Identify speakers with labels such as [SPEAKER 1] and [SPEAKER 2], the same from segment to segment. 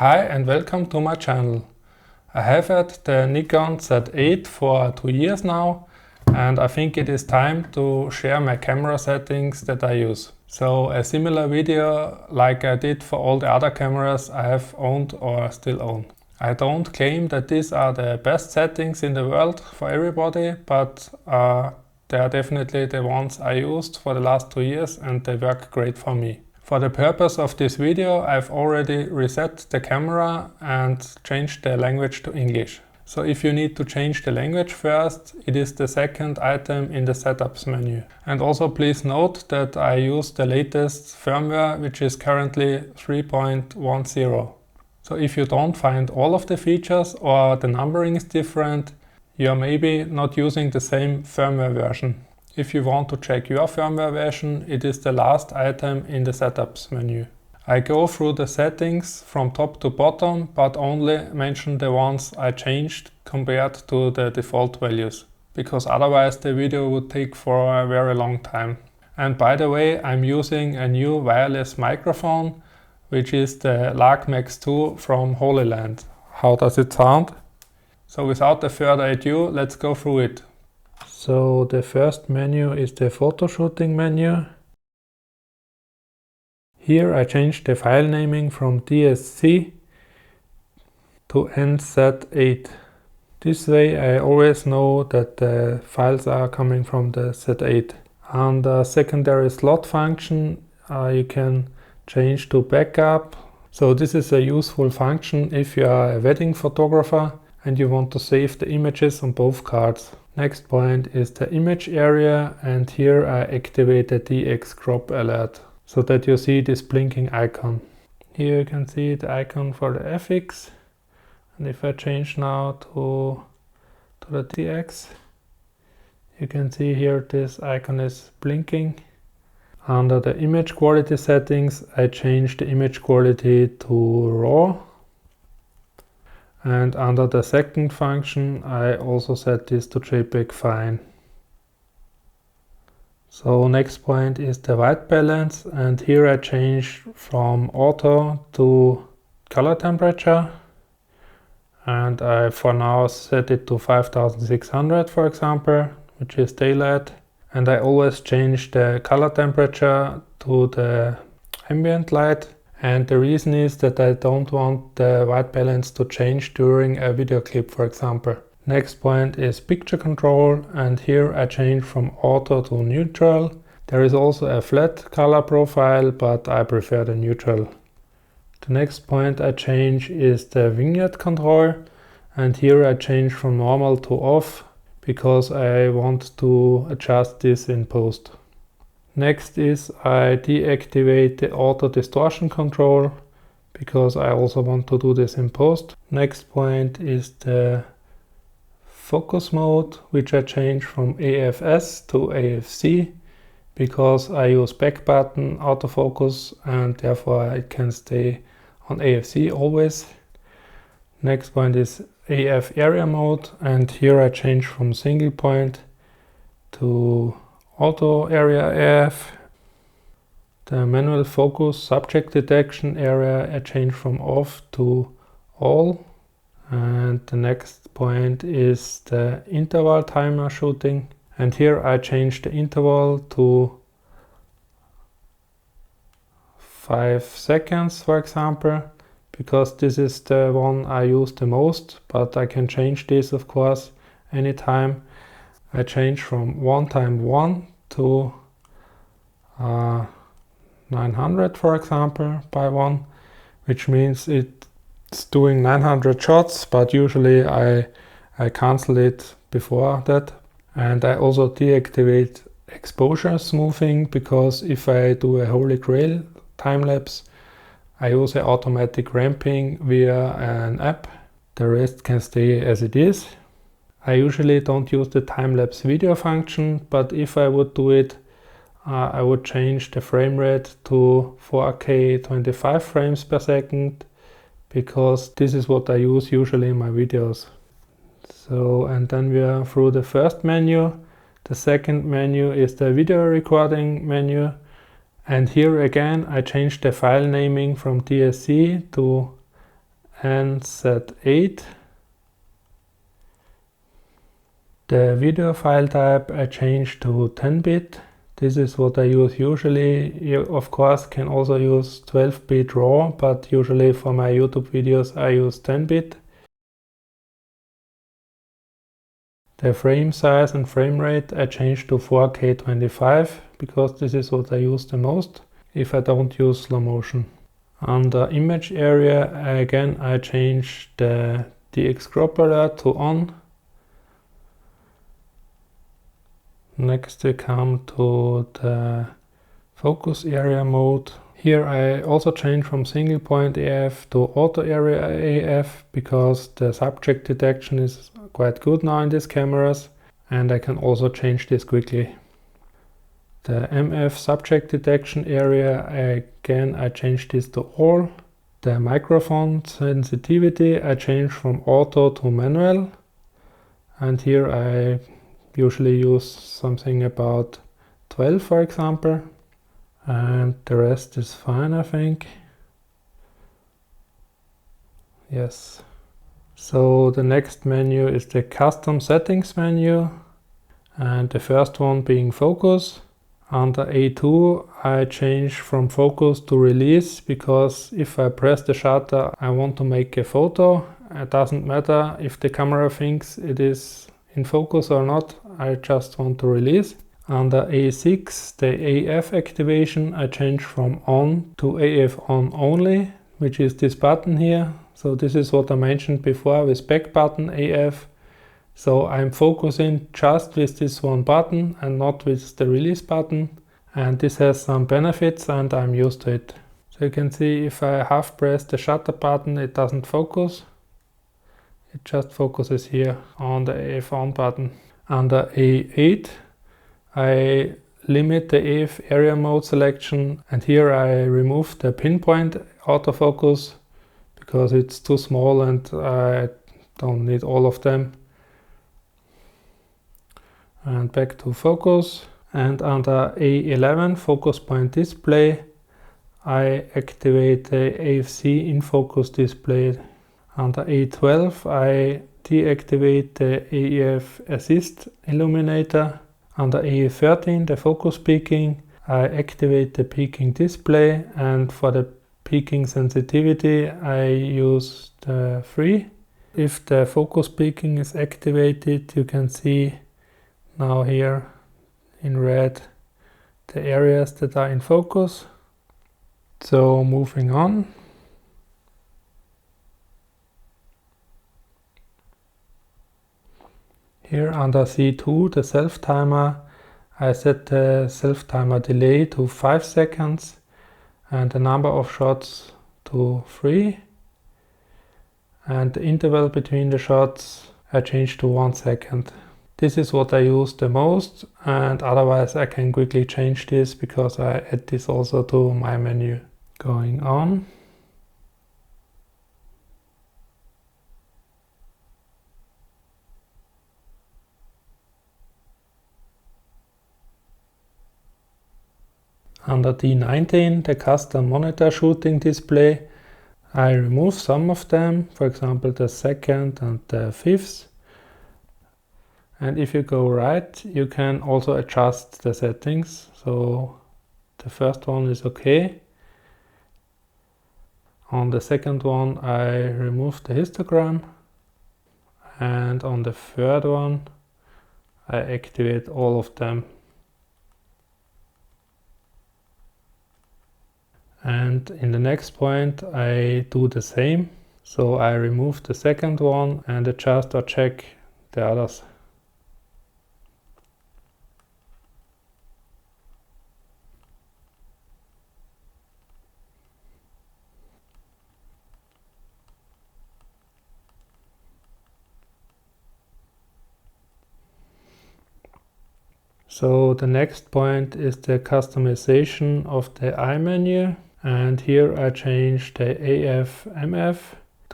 [SPEAKER 1] Hi and welcome to my channel. I have had the Nikon Z8 for 2 years now, and I think it is time to share my camera settings that I use. So a similar video like I did for all the other cameras I have owned or still own. I don't claim that these are the best settings in the world for everybody, but they are definitely the ones I used for the last 2 years and they work great for me. For the purpose of this video, I've already reset the camera and changed the language to English. So if you need to change the language first, it is the second item in the setups menu. And also please note that I use the latest firmware, which is currently 3.10. So if you don't find all of the features or the numbering is different, you are maybe not using the same firmware version. If you want to check your firmware version, it is the last item in the setups menu. I go through the settings from top to bottom, but only mention the ones I changed compared to the default values, because otherwise the video would take for a very long time. And by the way, I'm using a new wireless microphone, which is the LAG Max 2 from Holy Land. How does it sound? So without further ado, let's go through it. So the first menu is the photo shooting menu. Here I changed the file naming from DSC to NZ8. This way I always know that the files are coming from the Z8. On the secondary slot function you can change to backup. So this is a useful function if you are a wedding photographer and you want to save the images on both cards. Next point is the image area, and here I activate the DX crop alert so that you see this blinking icon. Here you can see the icon for the FX, and if I change now to the DX, you can see here this icon is blinking. Under the image quality settings, I change the image quality to RAW. And under the second function, I also set this to JPEG fine. So next point is the white balance, and here I change from auto to color temperature. And I for now set it to 5600 for example, which is daylight. And I always change the color temperature to the ambient light. And the reason is that I don't want the white balance to change during a video clip, for example. Next point is picture control, and here I change from auto to neutral. There is also a flat color profile, but I prefer the neutral. The next point I change is the vignette control, and here I change from normal to off because I want to adjust this in post. Next is I deactivate the auto distortion control because I also want to do this in post. Next point is the focus mode, which I change from AFS to AFC because I use back button autofocus and therefore it can stay on AFC always. Next point is AF area mode, and here I change from single point to auto area AF. The manual focus subject detection area I change from off to all. And the next point is the interval timer shooting, and here I change the interval to 5 seconds for example, because this is the one I use the most, but I can change this of course anytime. I change from 1x1 to 900 for example by 1, which means it's doing 900 shots, but usually I cancel it before that. And I also deactivate exposure smoothing because if I do a Holy Grail time-lapse, I use a automatic ramping via an app. The rest can stay as it is. I usually don't use the time-lapse video function, but if I would do it, I would change the frame rate to 4K 25 frames per second, because this is what I use usually in my videos. So, and then we are through the first menu. The second menu is the video recording menu, and here again I changed the file naming from DSC to and Z8. The video file type I changed to 10-bit. This is what I use usually. You of course can also use 12-bit RAW, but usually for my YouTube videos I use 10-bit. The frame size and frame rate I changed to 4K 25 because this is what I use the most if I don't use slow motion. On the image area again I changed the DX crop alert to on. Next we come to the focus area mode. Here I also changed from single point AF to auto area AF because the subject detection is quite good now in these cameras, and I can also change this quickly. The MF subject detection area, again I changed this to all. The microphone sensitivity I changed from auto to manual, and here I usually use something about 12 for example, and the rest is fine I think. Yes. So the next menu is the custom settings menu, and the first one being focus. Under A2 I change from focus to release because if I press the shutter I want to make a photo. It doesn't matter if the camera thinks it is in focus or not, I just want to release. Under A6, the AF activation, I change from on to AF on only, which is this button here. So this is what I mentioned before with back button AF. So I'm focusing just with this one button and not with the release button. And this has some benefits and I'm used to it. So you can see if I half press the shutter button, it doesn't focus. It just focuses here on the AF on button. Under A8, I limit the AF area mode selection, and here I remove the pinpoint autofocus because it's too small and I don't need all of them. And back to focus. And under A11 focus point display, I activate the AFC in focus display. Under A12 I deactivate the AEF assist illuminator. Under A13 the focus peaking, I activate the peaking display, and for the peaking sensitivity I use the 3. If the focus peaking is activated, you can see now here in red the areas that are in focus. So moving on. Here under C2, the self-timer, I set the self-timer delay to 5 seconds and the number of shots to 3. And the interval between the shots I changed to 1 second. This is what I use the most, and otherwise I can quickly change this because I add this also to my menu. Going on. Under D19, the custom monitor shooting display, I remove some of them, for example the 2nd and the 5th. And if you go right, you can also adjust the settings. So the first one is okay. On the second one I remove the histogram, and on the third one I activate all of them. And in the next point I do the same. So I remove the second one and adjust or check the others. So the next point is the customization of the eye menu, and here I change the AF MF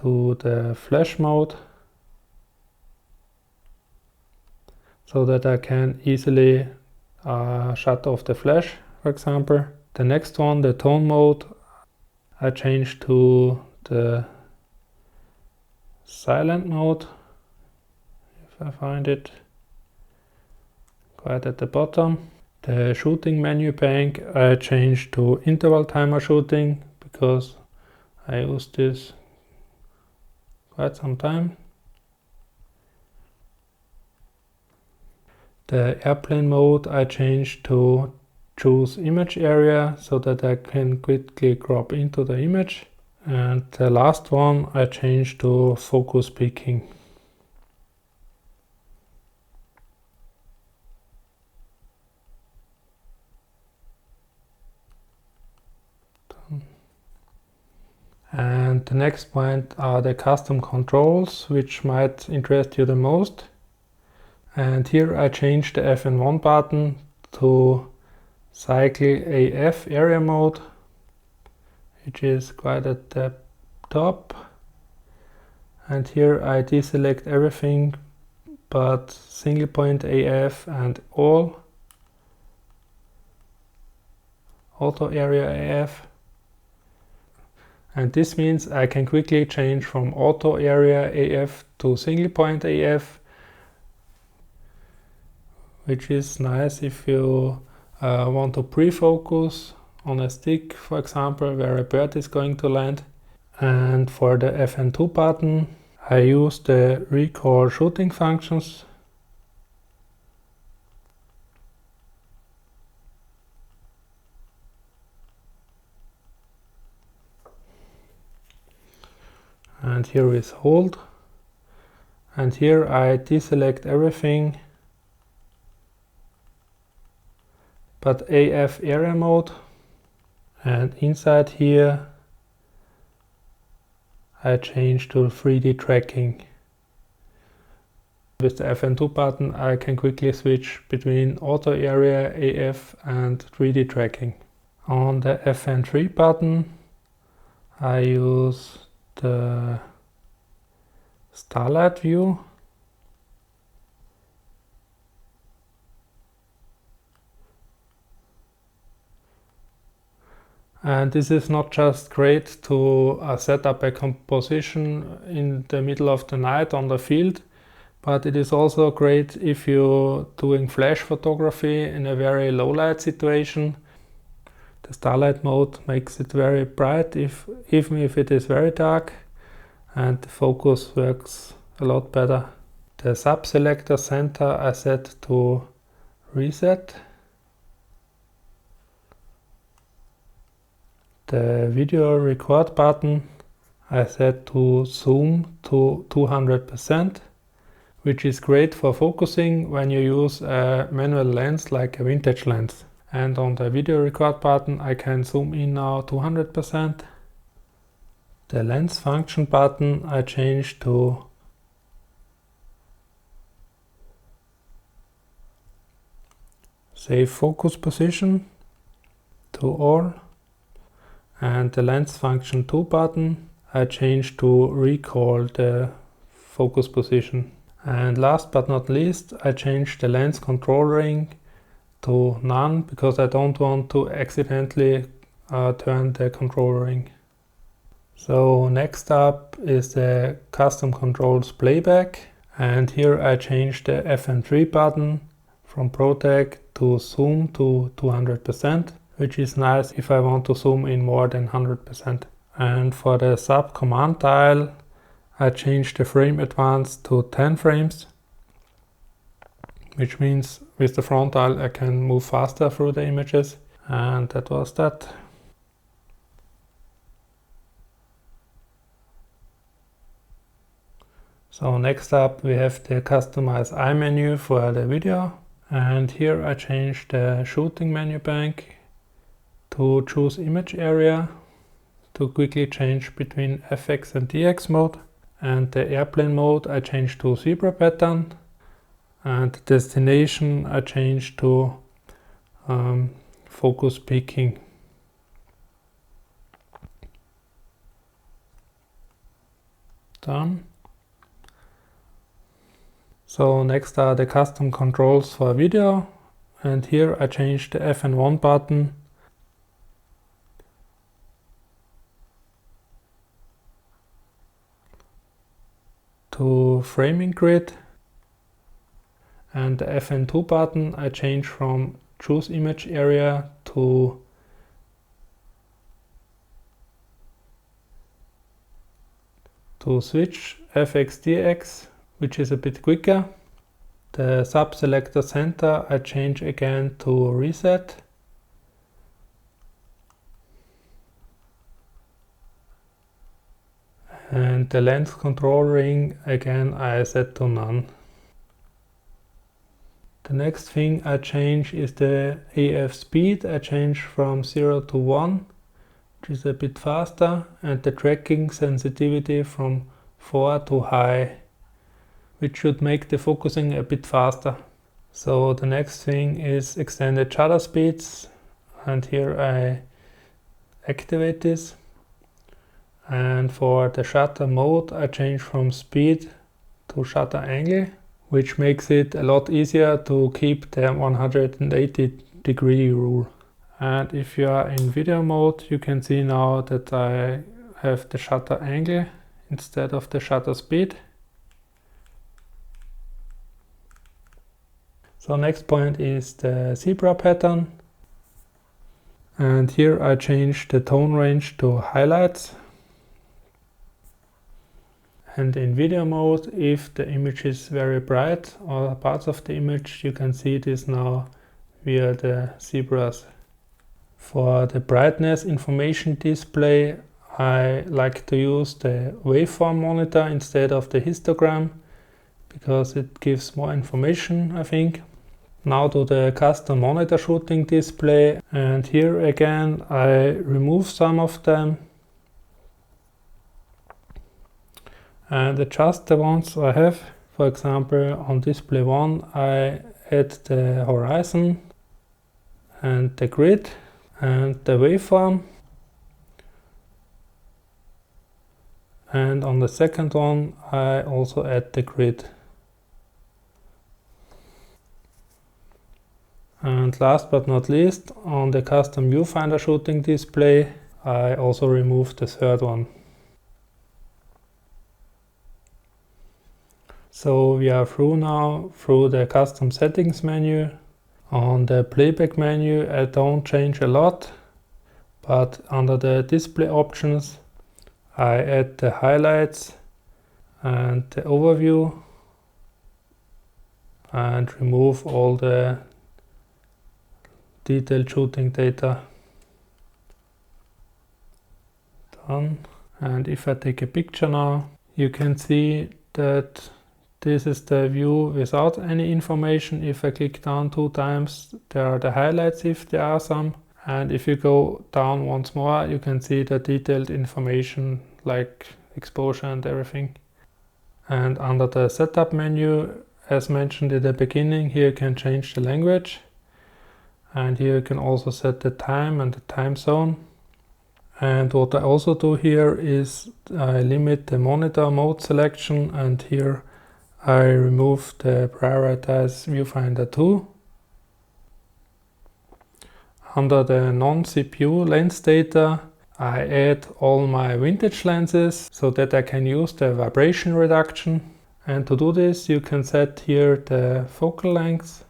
[SPEAKER 1] to the flash mode so that I can easily shut off the flash, for example. The next one, the tone mode, I changed to the silent mode, if I find it quite at the bottom. The shooting menu bank I changed to interval timer shooting because I used this quite some time. The airplane mode I changed to choose image area so that I can quickly crop into the image. And the last one I changed to focus peaking. And the next point are the custom controls, which might interest you the most. And here I changed the FN1 button to cycle AF area mode, which is quite at the top. And here I deselect everything but single point AF and all auto area AF. And this means I can quickly change from auto area AF to single point AF, which is nice if you want to pre-focus on a stick, for example, where a bird is going to land. And for the FN2 button, I use the recall shooting functions. And here is hold. And here I deselect everything but AF area mode. And inside here I change to 3D tracking. With the FN2 button I can quickly switch between auto area AF and 3D tracking. On the FN3 button I use the starlight view. And this is not just great to set up a composition in the middle of the night on the field, but it is also great if you're doing flash photography in a very low light situation. The starlight mode makes it very bright even if it is very dark, and the focus works a lot better. The sub-selector center I set to reset. The video record button I set to zoom to 200%, which is great for focusing when you use a manual lens like a vintage lens. And on the video record button I can zoom in now to 100%. The lens function button I changed to save focus position to all. And the lens function 2 button I changed to recall the focus position. And last but not least I changed the lens control ring to none because I don't want to accidentally turn the control ring. So next up is the custom controls playback, and here I changed the FN3 button from Protect to zoom to 200%, which is nice if I want to zoom in more than 100%. And for the sub command dial I changed the frame advance to 10 frames, which means with the front dial I can move faster through the images. And that was that. So next up we have the customize eye menu for the video, and here I changed the shooting menu bank to choose image area to quickly change between FX and DX mode, and the airplane mode I changed to zebra pattern, and the destination I changed to focus peaking. Done. So next are the custom controls for video, and here I changed the FN1 button to framing grid, and the FN2 button I change from choose image area to switch FXDX, which is a bit quicker. The sub-selector center I change again to reset. And the lens control ring again I set to none. The next thing I change is the AF speed. I change from 0 to 1, which is a bit faster, and the tracking sensitivity from 4 to high, which should make the focusing a bit faster. So the next thing is extended shutter speeds, and here I activate this. And for the shutter mode I change from speed to shutter angle, which makes it a lot easier to keep the 180-degree rule. And if you are in video mode, you can see now that I have the shutter angle instead of the shutter speed. So next point is the zebra pattern. And here I change the tone range to highlights. And in video mode, if the image is very bright or parts of the image, you can see this now via the zebras. For the brightness information display, I like to use the waveform monitor instead of the histogram, because it gives more information, I think. Now to the custom monitor shooting display, and here again I remove some of them and adjust the ones I have. For example, on display 1 I add the horizon and the grid and the waveform, and on the second one I also add the grid. And last but not least, on the custom viewfinder shooting display I also remove the third one. So we are through now through the custom settings menu. On the playback menu I don't change a lot, but under the display options I add the highlights and the overview and remove all the detailed shooting data. Done. And if I take a picture now, you can see that this is the view without any information. If I click down 2 times, there are the highlights if there are some. And if you go down once more, you can see the detailed information like exposure and everything. And under the setup menu, as mentioned in the beginning, here you can change the language. And here you can also set the time and the time zone. And what I also do here is I limit the monitor mode selection, and here I remove the prioritize viewfinder 2. Under the non-CPU lens data, I add all my vintage lenses so that I can use the vibration reduction. And to do this, you can set here the focal length,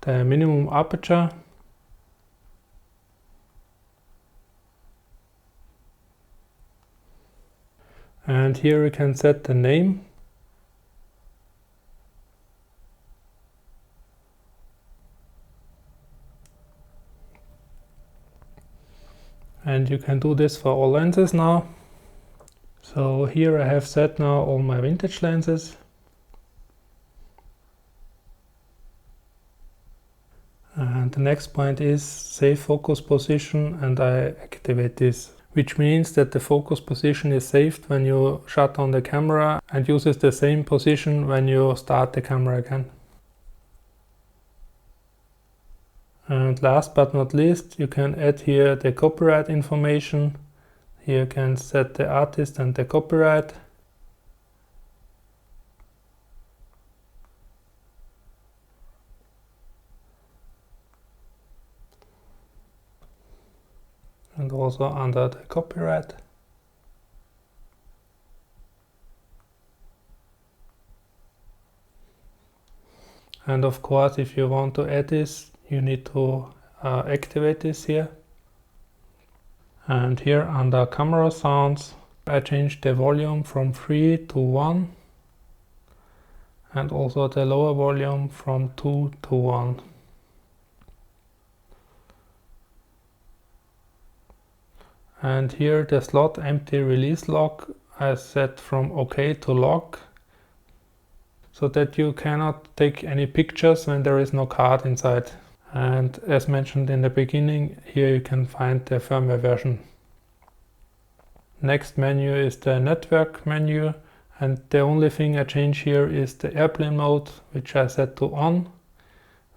[SPEAKER 1] the minimum aperture, and here you can set the name. And you can do this for all lenses now. So here I have set now all my vintage lenses. And the next point is save focus position, and I activate this, which means that the focus position is saved when you shut on the camera and uses the same position when you start the camera again. And last but not least, you can add here the copyright information. Here you can set the artist and the copyright. and also under the copyright. And of course, if you want to add this, you need to activate this here. And here under camera sounds, I changed the volume from 3 to 1 and also the lower volume from 2 to 1. And here the slot empty release lock I set from OK to lock, so that you cannot take any pictures when there is no card inside. And as mentioned in the beginning, here you can find the firmware version. Next menu is the network menu, and the only thing I change here is the airplane mode, which I set to on,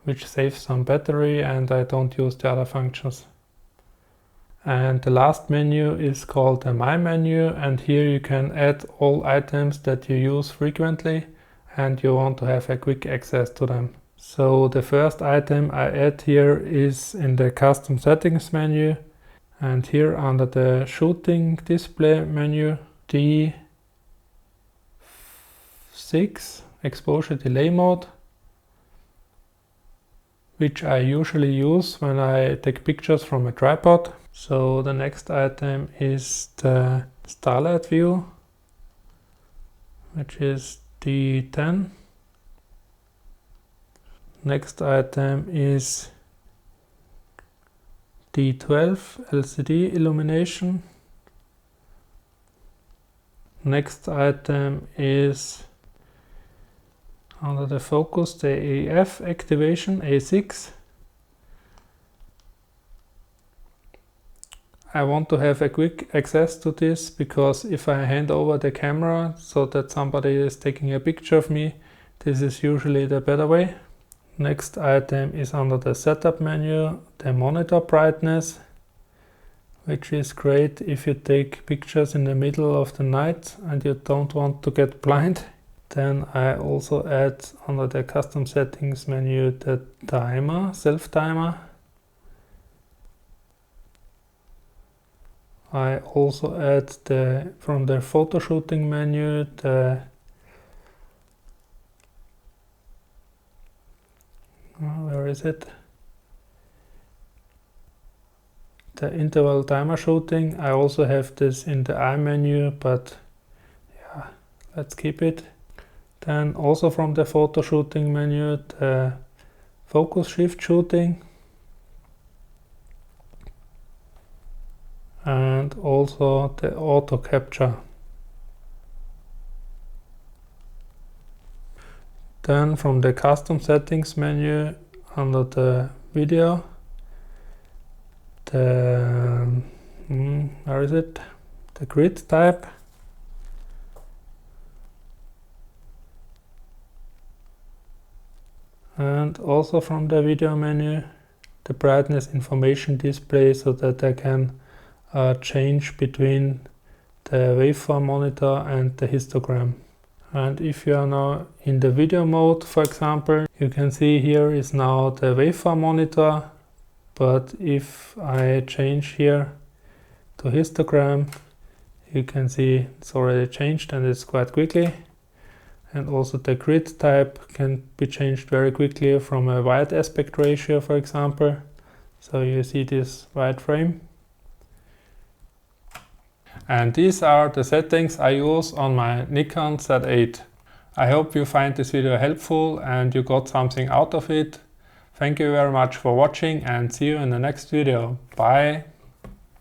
[SPEAKER 1] which saves some battery and I don't use the other functions. And the last menu is called the My menu, and here you can add all items that you use frequently and you want to have a quick access to them. So the first item I add here is in the custom settings menu, and here under the shooting display menu, D6 exposure delay mode, which I usually use when I take pictures from a tripod. So the next item is the starlight view, which is D10. Next item is D12 LCD illumination. Next item is under the focus, the AF activation, A6. I want to have a quick access to this, because if I hand over the camera so that somebody is taking a picture of me, this is usually the better way. Next item is under the setup menu, the monitor brightness, which is great if you take pictures in the middle of the night and you don't want to get blind. Then I also add under the custom settings menu the timer, self timer. I also add from the photo shooting menu where is it? The interval timer shooting. I also have this in the I menu, but yeah, let's keep it. Then also from the photo shooting menu, the focus shift shooting. And also the auto capture. Then from the custom settings menu under the video, where is it? The grid type. And also from the video menu, the brightness information display, so that I can change between the waveform monitor and the histogram. And if you are now in the video mode, for example, you can see here is now the waveform monitor, but if I change here to histogram, you can see it's already changed and it's quite quickly. And also the grid type can be changed very quickly from a wide aspect ratio, for example. So you see this wide frame. And these are the settings I use on my Nikon Z8. I hope you find this video helpful and you got something out of it. Thank you very much for watching and see you in the next video. Bye!